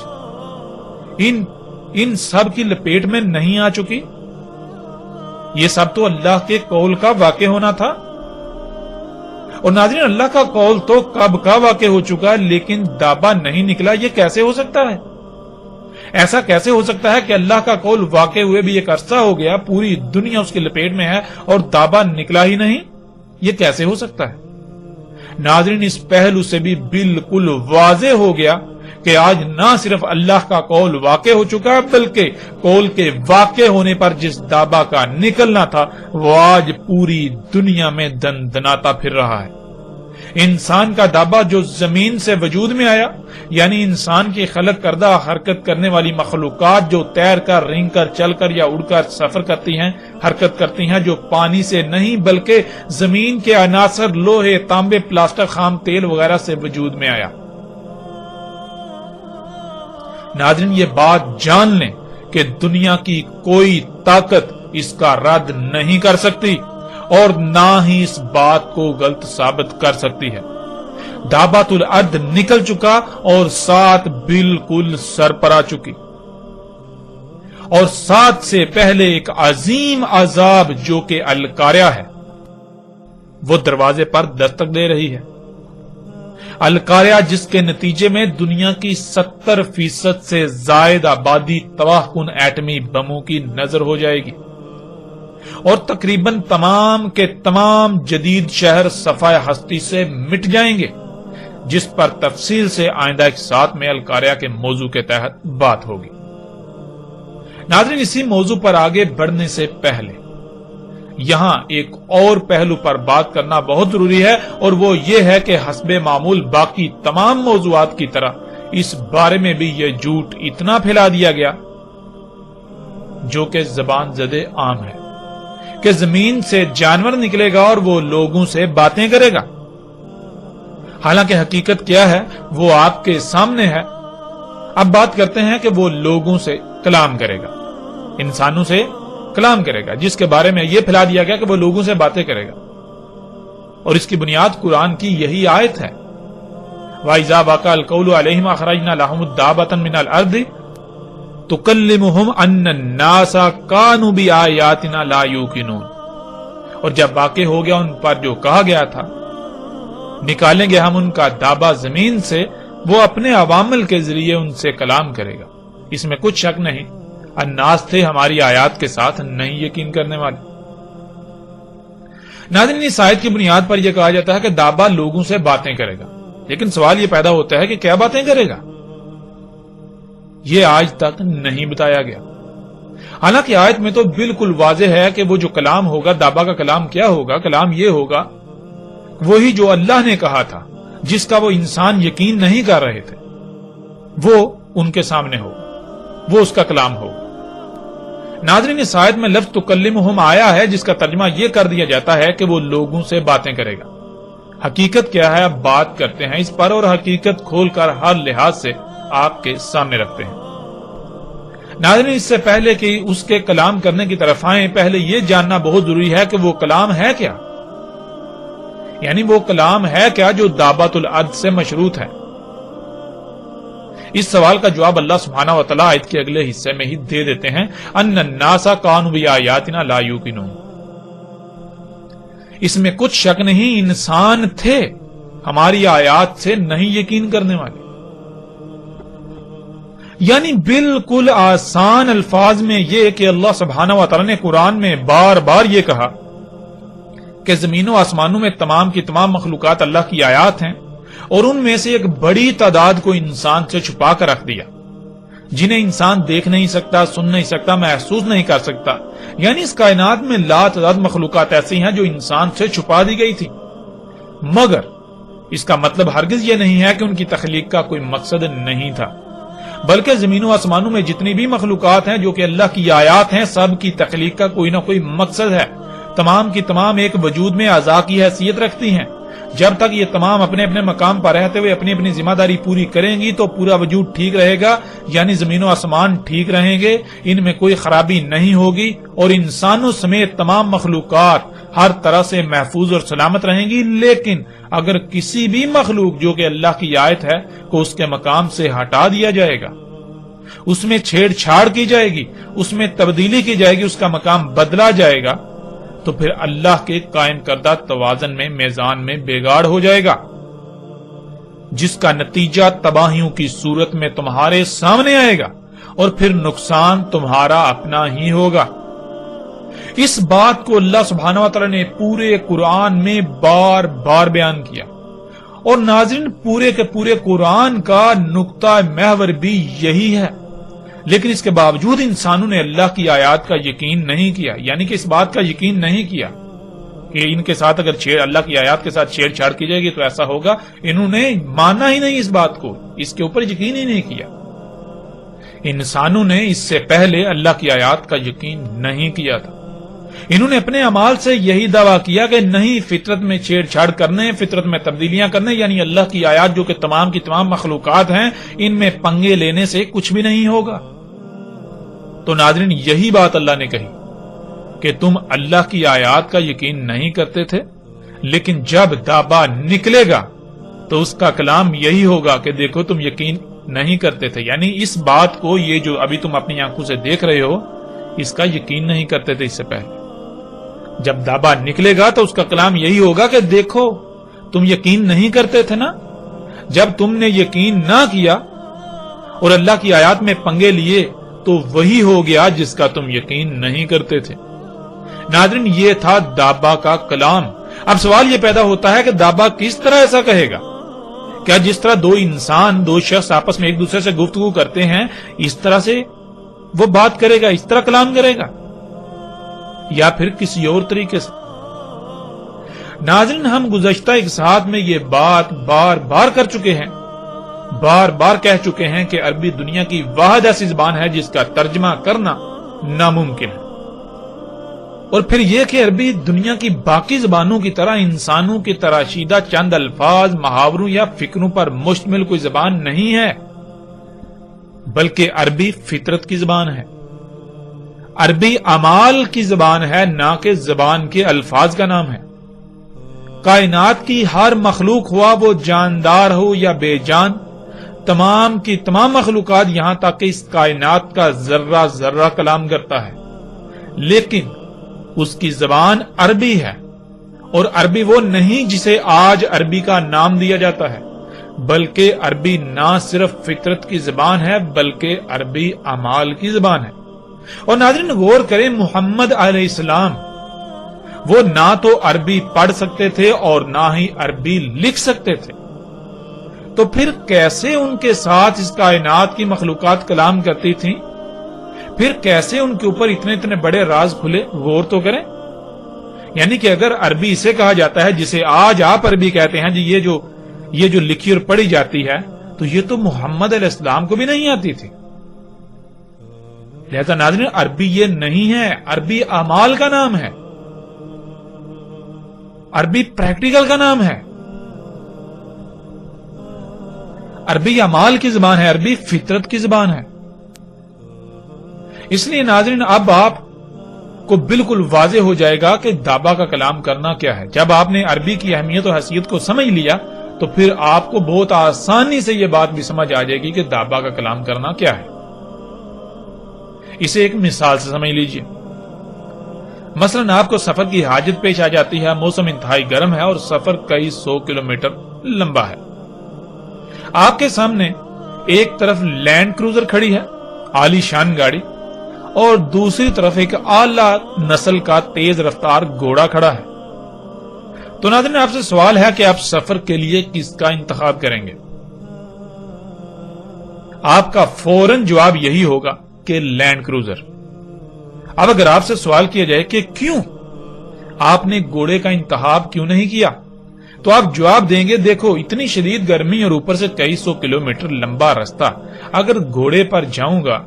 ان سب کی لپیٹ میں نہیں آ چکی؟ یہ سب تو اللہ کے قول کا واقع ہونا تھا۔ اور ناظرین اللہ کا قول تو کب کا واقع ہو چکا، لیکن دابا نہیں نکلا، یہ کیسے ہو سکتا ہے؟ ایسا کیسے ہو سکتا ہے کہ اللہ کا قول واقع ہوئے بھی ایک عرصہ ہو گیا، پوری دنیا اس کی لپیٹ میں ہے اور دابا نکلا ہی نہیں؟ یہ کیسے ہو سکتا ہے؟ ناظرین اس پہلو سے بھی بالکل واضح ہو گیا کہ آج نہ صرف اللہ کا قول واقع ہو چکا ہے، بلکہ قول کے واقع ہونے پر جس دابا کا نکلنا تھا وہ آج پوری دنیا میں دندناتا پھر رہا ہے۔ انسان کا دابا جو زمین سے وجود میں آیا، یعنی انسان کی خلق کردہ حرکت کرنے والی مخلوقات جو تیر کر، رینگ کر، چل کر یا اڑ کر سفر کرتی ہیں، حرکت کرتی ہیں، جو پانی سے نہیں بلکہ زمین کے عناصر لوہے، تانبے، پلاسٹک، خام تیل وغیرہ سے وجود میں آیا۔ ناظرین یہ بات جان لیں کہ دنیا کی کوئی طاقت اس کا رد نہیں کر سکتی اور نہ ہی اس بات کو غلط ثابت کر سکتی ہے۔ دابۃ الارض نکل چکا اور ساتھ بالکل سر پر آ چکی، اور ساتھ سے پہلے ایک عظیم عذاب جو کہ القاریہ ہے وہ دروازے پر دستک دے رہی ہے۔ القاریہ جس کے نتیجے میں دنیا کی 70% سے زائد آبادی تباہ کن ایٹمی بموں کی نظر ہو جائے گی، اور تقریباً تمام کے تمام جدید شہر صفحہ ہستی سے مٹ جائیں گے، جس پر تفصیل سے آئندہ ایک ساتھ میں القاریہ کے موضوع کے تحت بات ہوگی۔ ناظرین اسی موضوع پر آگے بڑھنے سے پہلے یہاں ایک اور پہلو پر بات کرنا بہت ضروری ہے، اور وہ یہ ہے کہ حسب معمول باقی تمام موضوعات کی طرح اس بارے میں بھی یہ جھوٹ اتنا پھیلا دیا گیا جو کہ زبان زدے عام ہے کہ زمین سے جانور نکلے گا اور وہ لوگوں سے باتیں کرے گا۔ حالانکہ حقیقت کیا ہے وہ آپ کے سامنے ہے۔ اب بات کرتے ہیں کہ وہ لوگوں سے کلام کرے گا، انسانوں سے کلام کرے گا، جس کے بارے میں یہ پھیلا دیا گیا کہ وہ لوگوں سے باتیں کرے گا، اور اس کی بنیاد قرآن کی یہی آیت ہے، وَإِذَا وَقَعَ الْقَوْلُ عَلَيْهِمْ أَخْرَجْنَا لَهُمُ دَابَّةً مِنَ الْأَرْضِ تُكَلِّمُهُمْ أَنَّ النَّاسَ كَانُوا بِآيَاتِنَا لَا يُوقِنُونَ۔ اور جب واقع ہو گیا ان پر جو کہا گیا تھا، نکالیں گے ہم ان کا دابا زمین سے، وہ اپنے عوامل کے ذریعے ان سے کلام کرے گا، اس میں کچھ شک نہیں، الناس تھے ہماری آیات کے ساتھ نہیں یقین کرنے والے۔ ناظرین اس آیت کی بنیاد پر یہ کہا جاتا ہے کہ دابا لوگوں سے باتیں کرے گا، لیکن سوال یہ پیدا ہوتا ہے کہ کیا باتیں کرے گا؟ یہ آج تک نہیں بتایا گیا۔ حالانکہ آیت میں تو بالکل واضح ہے کہ وہ جو کلام ہوگا، دابا کا کلام کیا ہوگا؟ کلام یہ ہوگا وہی جو اللہ نے کہا تھا، جس کا وہ انسان یقین نہیں کر رہے تھے، وہ ان کے سامنے ہوگا، وہ اس کا کلام ہوگا۔ ناظرین اس آیت میں لفظ تکلمہم آیا ہے، جس کا ترجمہ یہ کر دیا جاتا ہے کہ وہ لوگوں سے باتیں کرے گا۔ حقیقت کیا ہے اب بات کرتے ہیں اس پر، اور حقیقت کھول کر ہر لحاظ سے آپ کے سامنے رکھتے ہیں۔ ناظرین اس سے پہلے کہ اس کے کلام کرنے کی طرف آئیں، پہلے یہ جاننا بہت ضروری ہے کہ وہ کلام ہے کیا، یعنی وہ کلام ہے کیا جو دابۃ الارض سے مشروط ہے۔ اس سوال کا جواب اللہ سبحانہ و تعالیٰ آیت کے اگلے حصے میں ہی دے دیتے ہیں، ان الناس کانوا بآیاتنا لا یوقنون۔ اس میں کچھ شک نہیں، انسان تھے ہماری آیات سے نہیں یقین کرنے والے۔ یعنی بالکل آسان الفاظ میں یہ کہ اللہ سبحانہ و تعالیٰ نے قرآن میں بار بار یہ کہا کہ زمین و آسمانوں میں تمام کی تمام مخلوقات اللہ کی آیات ہیں، اور ان میں سے ایک بڑی تعداد کو انسان سے چھپا کر رکھ دیا، جنہیں انسان دیکھ نہیں سکتا، سن نہیں سکتا، محسوس نہیں کر سکتا۔ یعنی اس کائنات میں لاتعداد مخلوقات ایسی ہیں جو انسان سے چھپا دی گئی تھی، مگر اس کا مطلب ہرگز یہ نہیں ہے کہ ان کی تخلیق کا کوئی مقصد نہیں تھا، بلکہ زمین و آسمانوں میں جتنی بھی مخلوقات ہیں جو کہ اللہ کی آیات ہیں، سب کی تخلیق کا کوئی نہ کوئی مقصد ہے۔ تمام کی تمام ایک وجود میں اعضاء کی حیثیت رکھتی ہیں۔ جب تک یہ تمام اپنے اپنے مقام پر رہتے ہوئے اپنی اپنی ذمہ داری پوری کریں گی تو پورا وجود ٹھیک رہے گا، یعنی زمین و آسمان ٹھیک رہیں گے، ان میں کوئی خرابی نہیں ہوگی، اور انسانوں سمیت تمام مخلوقات ہر طرح سے محفوظ اور سلامت رہیں گی۔ لیکن اگر کسی بھی مخلوق جو کہ اللہ کی آیت ہے کو اس کے مقام سے ہٹا دیا جائے گا، اس میں چھیڑ چھاڑ کی جائے گی، اس میں تبدیلی کی جائے گی، اس کا مقام بدلا جائے گا، تو پھر اللہ کے قائم کردہ توازن میں، میزان میں بگاڑ ہو جائے گا، جس کا نتیجہ تباہیوں کی صورت میں تمہارے سامنے آئے گا، اور پھر نقصان تمہارا اپنا ہی ہوگا۔ اس بات کو اللہ سبحانہ و تعالی نے پورے قرآن میں بار بار بیان کیا، اور ناظرین پورے کے پورے قرآن کا نقطہ محور بھی یہی ہے، لیکن اس کے باوجود انسانوں نے اللہ کی آیات کا یقین نہیں کیا، یعنی کہ اس بات کا یقین نہیں کیا کہ ان کے ساتھ اگر اللہ کی آیات کے ساتھ چھیڑ چھاڑ کی جائے گی تو ایسا ہوگا۔ انہوں نے مانا ہی نہیں اس بات کو، اس کے اوپر یقین ہی نہیں کیا۔ انسانوں نے اس سے پہلے اللہ کی آیات کا یقین نہیں کیا تھا۔ انہوں نے اپنے اعمال سے یہی دعویٰ کیا کہ نہیں، فطرت میں چھیڑ چھاڑ کرنے، فطرت میں تبدیلیاں کرنے، یعنی اللہ کی آیات جو کہ تمام کی تمام مخلوقات ہیں، ان میں پنگے لینے سے کچھ بھی نہیں ہوگا۔ تو ناظرین یہی بات اللہ نے کہی کہ تم اللہ کی آیات کا یقین نہیں کرتے تھے، لیکن جب دابا نکلے گا تو اس کا کلام یہی ہوگا کہ دیکھو تم یقین نہیں کرتے تھے، یعنی اس بات کو، یہ جو ابھی تم اپنی آنکھوں سے دیکھ رہے ہو، اس کا یقین نہیں کرتے تھے اس سے پہلے۔ جب دابا نکلے گا تو اس کا کلام یہی ہوگا کہ دیکھو تم یقین نہیں کرتے تھے نا، جب تم نے یقین نہ کیا اور اللہ کی آیات میں پنگے لیے تو وہی ہو گیا جس کا تم یقین نہیں کرتے تھے۔ ناظرین یہ تھا دابا کا کلام۔ اب سوال یہ پیدا ہوتا ہے کہ دابا کس طرح ایسا کہے گا؟ کیا جس طرح دو انسان، دو شخص آپس میں ایک دوسرے سے گفتگو کرتے ہیں، اس طرح سے وہ بات کرے گا، اس طرح کلام کرے گا، یا پھر کسی اور طریقے سے؟ ناظرین ہم گزشتہ ایک ساتھ میں یہ بات بار بار کر چکے ہیں، بار بار کہہ چکے ہیں کہ عربی دنیا کی واحد ایسی زبان ہے جس کا ترجمہ کرنا ناممکن ہے، اور پھر یہ کہ عربی دنیا کی باقی زبانوں کی طرح انسانوں کی تراشیدہ چند الفاظ، محاوروں یا فکروں پر مشتمل کوئی زبان نہیں ہے، بلکہ عربی فطرت کی زبان ہے، عربی اعمال کی زبان ہے، نہ کہ زبان کے الفاظ کا نام ہے۔ کائنات کی ہر مخلوق، ہوا وہ جاندار ہو یا بے جان، تمام کی تمام مخلوقات یہاں تک کہ اس کائنات کا ذرہ ذرہ کلام کرتا ہے، لیکن اس کی زبان عربی ہے، اور عربی وہ نہیں جسے آج عربی کا نام دیا جاتا ہے، بلکہ عربی نہ صرف فطرت کی زبان ہے بلکہ عربی اعمال کی زبان ہے۔ اور ناظرین غور کریں، محمد علیہ السلام وہ نہ تو عربی پڑھ سکتے تھے اور نہ ہی عربی لکھ سکتے تھے، تو پھر کیسے ان کے ساتھ اس کائنات کی مخلوقات کلام کرتی تھیں؟ پھر کیسے ان کے اوپر اتنے اتنے بڑے راز کھلے؟ غور تو کریں۔ یعنی کہ اگر عربی اسے کہا جاتا ہے جسے آج آپ عربی کہتے ہیں، جی یہ جو لکھی اور پڑھی جاتی ہے، تو یہ تو محمد علیہ السلام کو بھی نہیں آتی تھی۔ لہذا ناظرین عربی یہ نہیں ہے، عربی اعمال کا نام ہے، عربی پریکٹیکل کا نام ہے، عربی اعمال کی زبان ہے، عربی فطرت کی زبان ہے۔ اس لیے ناظرین اب آپ کو بالکل واضح ہو جائے گا کہ دابا کا کلام کرنا کیا ہے۔ جب آپ نے عربی کی اہمیت و حیثیت کو سمجھ لیا تو پھر آپ کو بہت آسانی سے یہ بات بھی سمجھ آ جائے گی کہ دابا کا کلام کرنا کیا ہے۔ اسے ایک مثال سے سمجھ لیجئے۔ مثلا آپ کو سفر کی حاجت پیش آ جاتی ہے، موسم انتہائی گرم ہے اور سفر کئی 100 کلومیٹر لمبا ہے۔ آپ کے سامنے ایک طرف لینڈ کروزر کھڑی ہے، عالی شان گاڑی، اور دوسری طرف ایک اعلی نسل کا تیز رفتار گھوڑا کھڑا ہے۔ تو ناظرین آپ سے سوال ہے کہ آپ سفر کے لیے کس کا انتخاب کریں گے؟ آپ کا فوراً جواب یہی ہوگا کہ لینڈ کروزر۔ اب اگر آپ سے سوال کیا جائے کہ کیوں آپ نے گھوڑے کا انتخاب کیوں نہیں کیا، تو آپ جواب دیں گے دیکھو اتنی شدید گرمی اور اوپر سے کئی سو کلومیٹر لمبا راستہ اگر گھوڑے پر جاؤں گا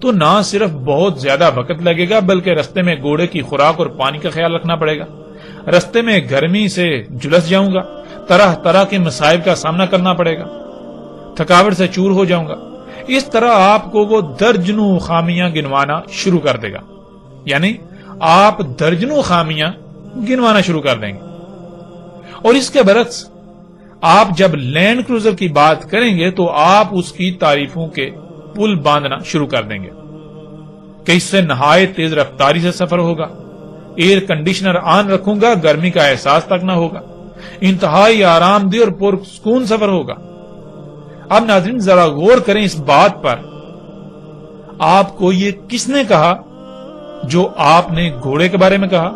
تو نہ صرف بہت زیادہ وقت لگے گا بلکہ رستے میں گھوڑے کی خوراک اور پانی کا خیال رکھنا پڑے گا، رستے میں گرمی سے جلس جاؤں گا، طرح طرح کے مصائب کا سامنا کرنا پڑے گا، تھکاوٹ سے چور ہو جاؤں گا۔ اس طرح آپ کو وہ درجنوں خامیاں گنوانا شروع کر دے گا، یعنی آپ درجنوں خامیاں گنوانا شروع کر دیں گے۔ اور اس کے برعکس آپ جب لینڈ کروزر کی بات کریں گے تو آپ اس کی تعریفوں کے پل باندھنا شروع کر دیں گے کہ اس سے نہایت تیز رفتاری سے سفر ہوگا، ایئر کنڈیشنر آن رکھوں گا، گرمی کا احساس تک نہ ہوگا، انتہائی آرام دہ اور پرسکون سفر ہوگا۔ اب ناظرین ذرا غور کریں اس بات پر، آپ کو یہ کس نے کہا جو آپ نے گھوڑے کے بارے میں کہا،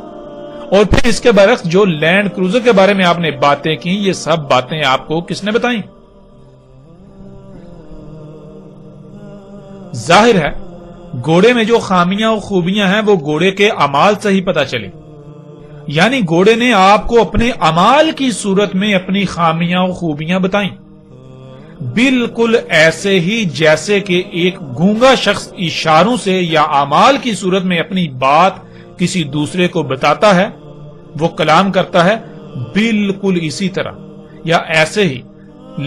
اور پھر اس کے برعکس جو لینڈ کروزر کے بارے میں آپ نے باتیں کی، یہ سب باتیں آپ کو کس نے بتائیں؟ ظاہر ہے گھوڑے میں جو خامیاں اور خوبیاں ہیں وہ گھوڑے کے اعمال سے ہی پتہ چلے، یعنی گھوڑے نے آپ کو اپنے اعمال کی صورت میں اپنی خامیاں اور خوبیاں بتائیں، بالکل ایسے ہی جیسے کہ ایک گونگا شخص اشاروں سے یا اعمال کی صورت میں اپنی بات کسی دوسرے کو بتاتا ہے، وہ کلام کرتا ہے، بالکل اسی طرح یا ایسے ہی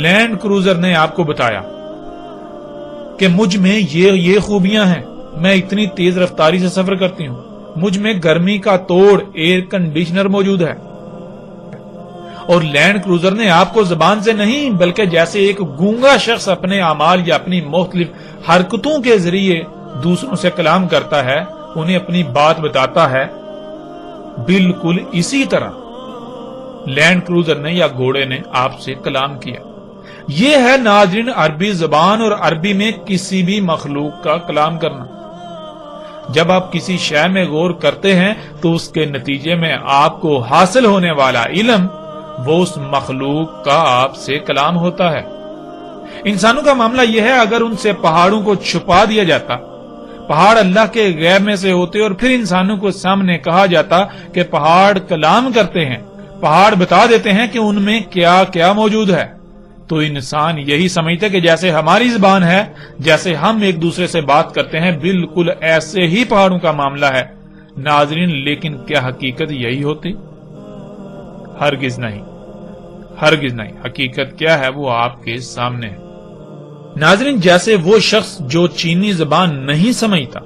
لینڈ کروزر نے آپ کو بتایا کہ مجھ میں یہ خوبیاں ہیں، میں اتنی تیز رفتاری سے سفر کرتی ہوں، مجھ میں گرمی کا توڑ ایئر کنڈیشنر موجود ہے۔ اور لینڈ کروزر نے آپ کو زبان سے نہیں بلکہ جیسے ایک گونگا شخص اپنے اعمال یا اپنی مختلف حرکتوں کے ذریعے دوسروں سے کلام کرتا ہے، انہیں اپنی بات بتاتا ہے، بالکل اسی طرح لینڈ کروزر نے یا گھوڑے نے آپ سے کلام کیا۔ یہ ہے ناظرین عربی زبان اور عربی میں کسی بھی مخلوق کا کلام کرنا۔ جب آپ کسی شے میں غور کرتے ہیں تو اس کے نتیجے میں آپ کو حاصل ہونے والا علم وہ اس مخلوق کا آپ سے کلام ہوتا ہے۔ انسانوں کا معاملہ یہ ہے، اگر ان سے پہاڑوں کو چھپا دیا جاتا، پہاڑ اللہ کے غیب میں سے ہوتے اور پھر انسانوں کو سامنے کہا جاتا کہ پہاڑ کلام کرتے ہیں، پہاڑ بتا دیتے ہیں کہ ان میں کیا کیا موجود ہے، تو انسان یہی سمجھتے کہ جیسے ہماری زبان ہے، جیسے ہم ایک دوسرے سے بات کرتے ہیں، بالکل ایسے ہی پہاڑوں کا معاملہ ہے۔ ناظرین لیکن کیا حقیقت یہی ہوتی؟ ہرگز نہیں، ہرگز نہیں۔ حقیقت کیا ہے وہ آپ کے سامنے ہے۔ ناظرین جیسے وہ شخص جو چینی زبان نہیں سمجھتا،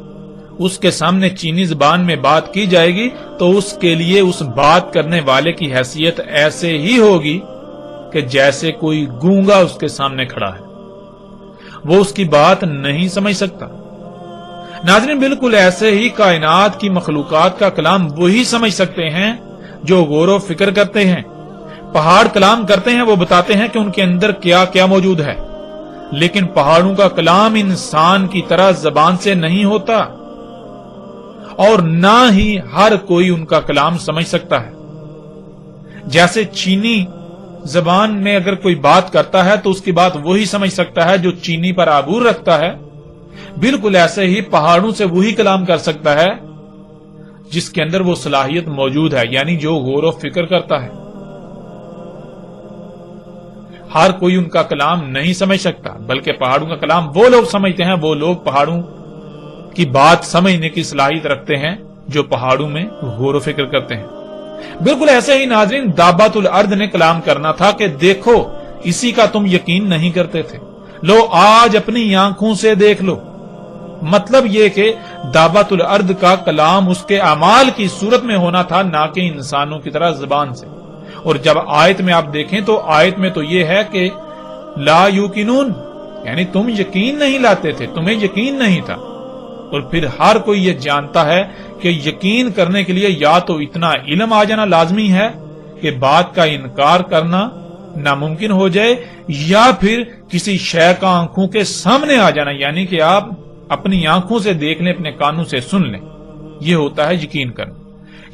اس کے سامنے چینی زبان میں بات کی جائے گی تو اس کے لیے اس بات کرنے والے کی حیثیت ایسے ہی ہوگی کہ جیسے کوئی گونگا اس کے سامنے کھڑا ہے، وہ اس کی بات نہیں سمجھ سکتا۔ ناظرین بالکل ایسے ہی کائنات کی مخلوقات کا کلام وہی سمجھ سکتے ہیں جو غور و فکر کرتے ہیں۔ پہاڑ کلام کرتے ہیں، وہ بتاتے ہیں کہ ان کے اندر کیا کیا موجود ہے، لیکن پہاڑوں کا کلام انسان کی طرح زبان سے نہیں ہوتا، اور نہ ہی ہر کوئی ان کا کلام سمجھ سکتا ہے۔ جیسے چینی زبان میں اگر کوئی بات کرتا ہے تو اس کی بات وہی سمجھ سکتا ہے جو چینی پر عبور رکھتا ہے، بالکل ایسے ہی پہاڑوں سے وہی کلام کر سکتا ہے جس کے اندر وہ صلاحیت موجود ہے، یعنی جو غور و فکر کرتا ہے۔ ہر کوئی ان کا کلام نہیں سمجھ سکتا، بلکہ پہاڑوں کا کلام وہ لوگ سمجھتے ہیں، وہ لوگ پہاڑوں کی بات سمجھنے کی صلاحیت رکھتے ہیں جو پہاڑوں میں غور و فکر کرتے ہیں۔ بالکل ایسے ہی ناظرین دابۃ الارض نے کلام کرنا تھا کہ دیکھو اسی کا تم یقین نہیں کرتے تھے، لو آج اپنی آنکھوں سے دیکھ لو۔ مطلب یہ کہ دابۃ الارض کا کلام اس کے اعمال کی صورت میں ہونا تھا، نہ کہ انسانوں کی طرح زبان سے۔ اور جب آیت میں آپ دیکھیں تو آیت میں تو یہ ہے کہ لا یوقنون، یعنی تم یقین نہیں لاتے تھے، تمہیں یقین نہیں تھا۔ اور پھر ہر کوئی یہ جانتا ہے کہ یقین کرنے کے لیے یا تو اتنا علم آ جانا لازمی ہے کہ بات کا انکار کرنا ناممکن ہو جائے، یا پھر کسی شے کا آنکھوں کے سامنے آ جانا، یعنی کہ آپ اپنی آنکھوں سے دیکھ لیں، اپنے کانوں سے سن لیں، یہ ہوتا ہے یقین کرنا۔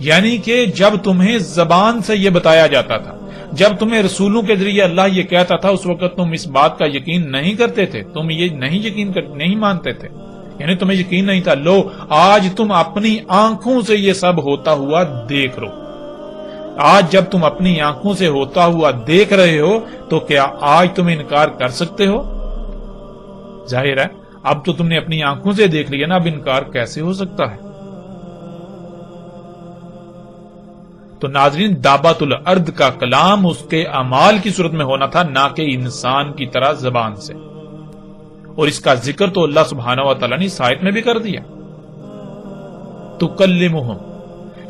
یعنی کہ جب تمہیں زبان سے یہ بتایا جاتا تھا، جب تمہیں رسولوں کے ذریعے اللہ یہ کہتا تھا، اس وقت تم اس بات کا یقین نہیں کرتے تھے، تم یہ نہیں مانتے تھے، یعنی تمہیں یقین نہیں تھا۔ لو آج تم اپنی آنکھوں سے یہ سب ہوتا ہوا دیکھ رہو۔ آج جب تم اپنی آنکھوں سے ہوتا ہوا دیکھ رہے ہو تو کیا آج تم انکار کر سکتے ہو؟ ظاہر ہے اب تو تم نے اپنی آنکھوں سے دیکھ لیا نا، اب انکار کیسے ہو سکتا ہے؟ تو ناظرین، دابۃ الارض کا کلام اس کے اعمال کی صورت میں ہونا تھا، نہ کہ انسان کی طرح زبان سے، اور اس کا ذکر تو اللہ سبحانہ و تعالیٰ نے اس آیت میں بھی کر دیا۔ تکلمہم،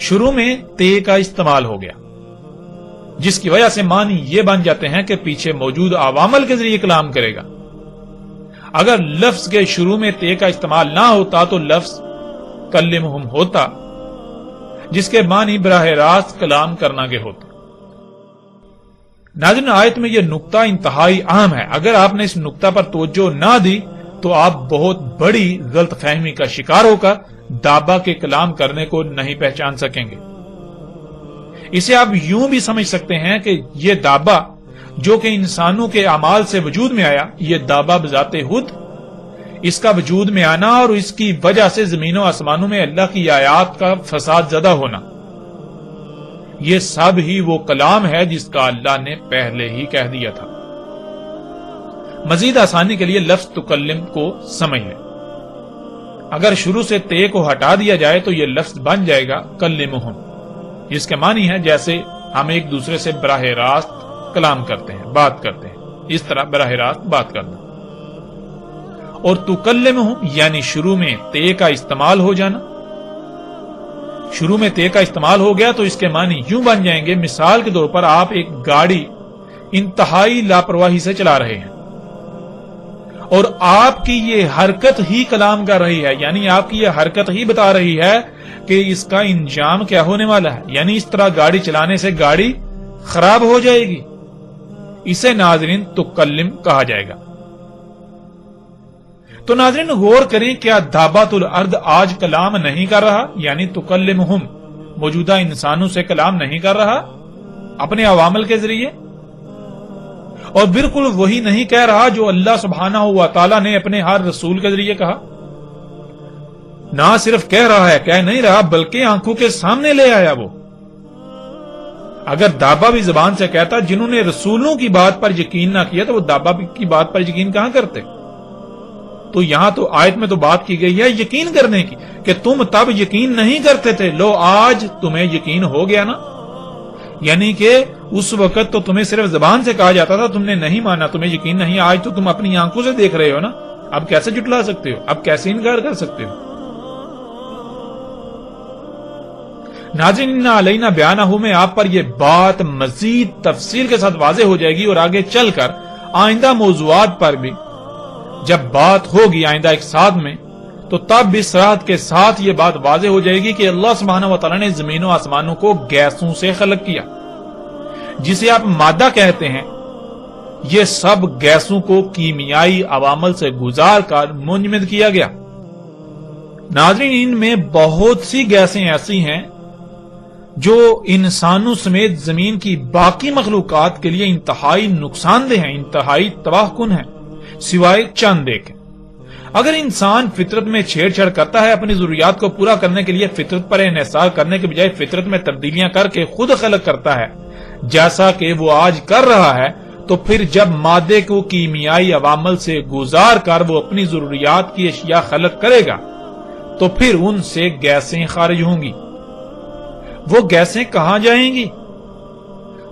شروع میں تے کا استعمال ہو گیا، جس کی وجہ سے معنی یہ بن جاتے ہیں کہ پیچھے موجود عوامل کے ذریعے کلام کرے گا۔ اگر لفظ کے شروع میں تے کا استعمال نہ ہوتا تو لفظ کلمہم ہوتا، جس کے معنی براہ راست کلام کرنا کے ہوتا۔ ناظرین، آیت میں یہ نقطہ انتہائی اہم ہے، اگر آپ نے اس نقطہ پر توجہ نہ دی تو آپ بہت بڑی غلط فہمی کا شکار ہو کر دابا کے کلام کرنے کو نہیں پہچان سکیں گے۔ اسے آپ یوں بھی سمجھ سکتے ہیں کہ یہ دابا جو کہ انسانوں کے اعمال سے وجود میں آیا، یہ دابا بذات خود، اس کا وجود میں آنا اور اس کی وجہ سے زمین و آسمانوں میں اللہ کی آیات کا فساد زدہ ہونا، یہ سب ہی وہ کلام ہے جس کا اللہ نے پہلے ہی کہہ دیا تھا۔ مزید آسانی کے لیے لفظ تکلم کو سمجھ لیں۔ اگر شروع سے تے کو ہٹا دیا جائے تو یہ لفظ بن جائے گا کلمہم، جس کے معنی ہے جیسے ہم ایک دوسرے سے براہ راست کلام کرتے ہیں، بات کرتے ہیں، اس طرح براہ راست بات کرنا۔ اور تکلمہم یعنی شروع میں تے کا استعمال ہو جانا، شروع میں تے کا استعمال ہو گیا تو اس کے معنی یوں بن جائیں گے، مثال کے طور پر آپ ایک گاڑی انتہائی لاپرواہی سے چلا رہے ہیں اور آپ کی یہ حرکت ہی کلام کر رہی ہے، یعنی آپ کی یہ حرکت ہی بتا رہی ہے کہ اس کا انجام کیا ہونے والا ہے، یعنی اس طرح گاڑی چلانے سے گاڑی خراب ہو جائے گی۔ اسے ناظرین تکلم کہا جائے گا۔ تو ناظرین غور کریں، کیا دابۃ الارض آج کلام نہیں کر رہا؟ یعنی تکلمہم موجودہ انسانوں سے کلام نہیں کر رہا اپنے عوامل کے ذریعے، اور بالکل وہی نہیں کہہ رہا جو اللہ سبحانہ و تعالیٰ نے اپنے ہر رسول کے ذریعے کہا۔ نہ صرف کہہ رہا ہے، کہہ نہیں رہا، بلکہ آنکھوں کے سامنے لے آیا وہ۔ اگر دابا بھی زبان سے کہتا، جنہوں نے رسولوں کی بات پر یقین نہ کیا تو وہ دابا کی بات پر یقین کہاں کرتے؟ تو یہاں تو آیت میں تو بات کی گئی ہے یقین کرنے کی، کہ تم تب یقین نہیں کرتے تھے، لو آج تمہیں یقین ہو گیا نا۔ یعنی کہ اس وقت تو تمہیں صرف زبان سے کہا جاتا تھا، تم نے نہیں مانا، تمہیں یقین نہیں، آج تو تم اپنی آنکھوں سے دیکھ رہے ہو نا، اب کیسے جھٹلا سکتے ہو، اب کیسے انکار کر سکتے ہو؟ ناظرین، اِنَّ عَلَيْنَا بِيَانَهُ میں آپ پر یہ بات مزید تفصیل کے ساتھ واضح ہو جائے گی، اور آگے چل کر آئندہ موضوعات پر بھی جب بات ہوگی آئندہ ایک ساتھ میں، تو تب بھی صراحت کے ساتھ یہ بات واضح ہو جائے گی کہ اللہ سبحانہ و تعالیٰ نے زمین و آسمانوں کو گیسوں سے خلق کیا، جسے آپ مادہ کہتے ہیں، یہ سب گیسوں کو کیمیائی عوامل سے گزار کر منجمد کیا گیا۔ ناظرین، ان میں بہت سی گیسیں ایسی ہیں جو انسانوں سمیت زمین کی باقی مخلوقات کے لیے انتہائی نقصان دہ ہیں، انتہائی تباہ کن ہیں، سوائے چند ایک۔ اگر انسان فطرت میں چھیڑ چھاڑ کرتا ہے، اپنی ضروریات کو پورا کرنے کے لیے فطرت پر انحصار کرنے کے بجائے فطرت میں تبدیلیاں کر کے خود خلق کرتا ہے، جیسا کہ وہ آج کر رہا ہے، تو پھر جب مادے کو کیمیائی عوامل سے گزار کر وہ اپنی ضروریات کی اشیاء خلق کرے گا تو پھر ان سے گیسیں خارج ہوں گی۔ وہ گیسیں کہاں جائیں گی؟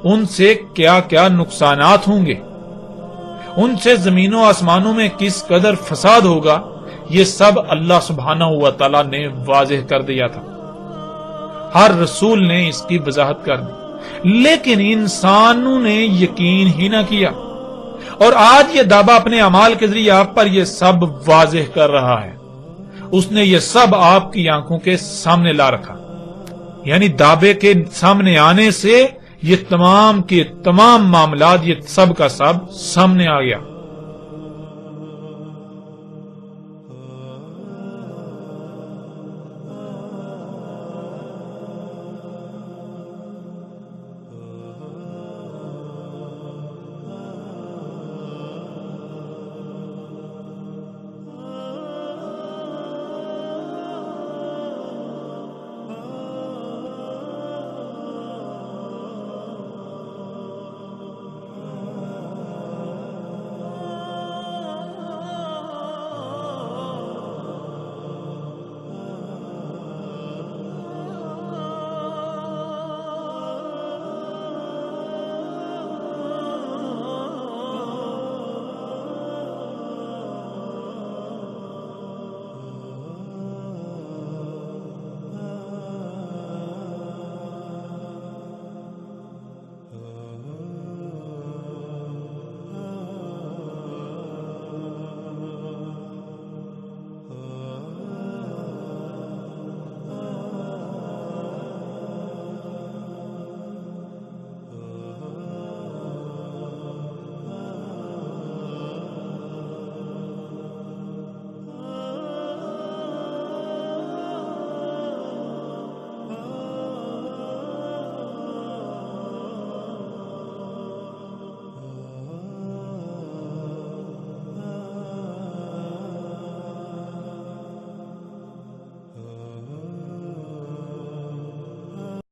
ان سے کیا کیا نقصانات ہوں گے؟ ان سے زمین و آسمانوں میں کس قدر فساد ہوگا؟ یہ سب اللہ سبحانہ و تعالیٰ نے واضح کر دیا تھا، ہر رسول نے اس کی وضاحت کر دی، لیکن انسانوں نے یقین ہی نہ کیا، اور آج یہ دعویٰ اپنے اعمال کے ذریعے آپ پر یہ سب واضح کر رہا ہے۔ اس نے یہ سب آپ کی آنکھوں کے سامنے لا رکھا، یعنی دعوے کے سامنے آنے سے یہ تمام کے تمام معاملات، یہ سب کا سب سامنے آ گیا۔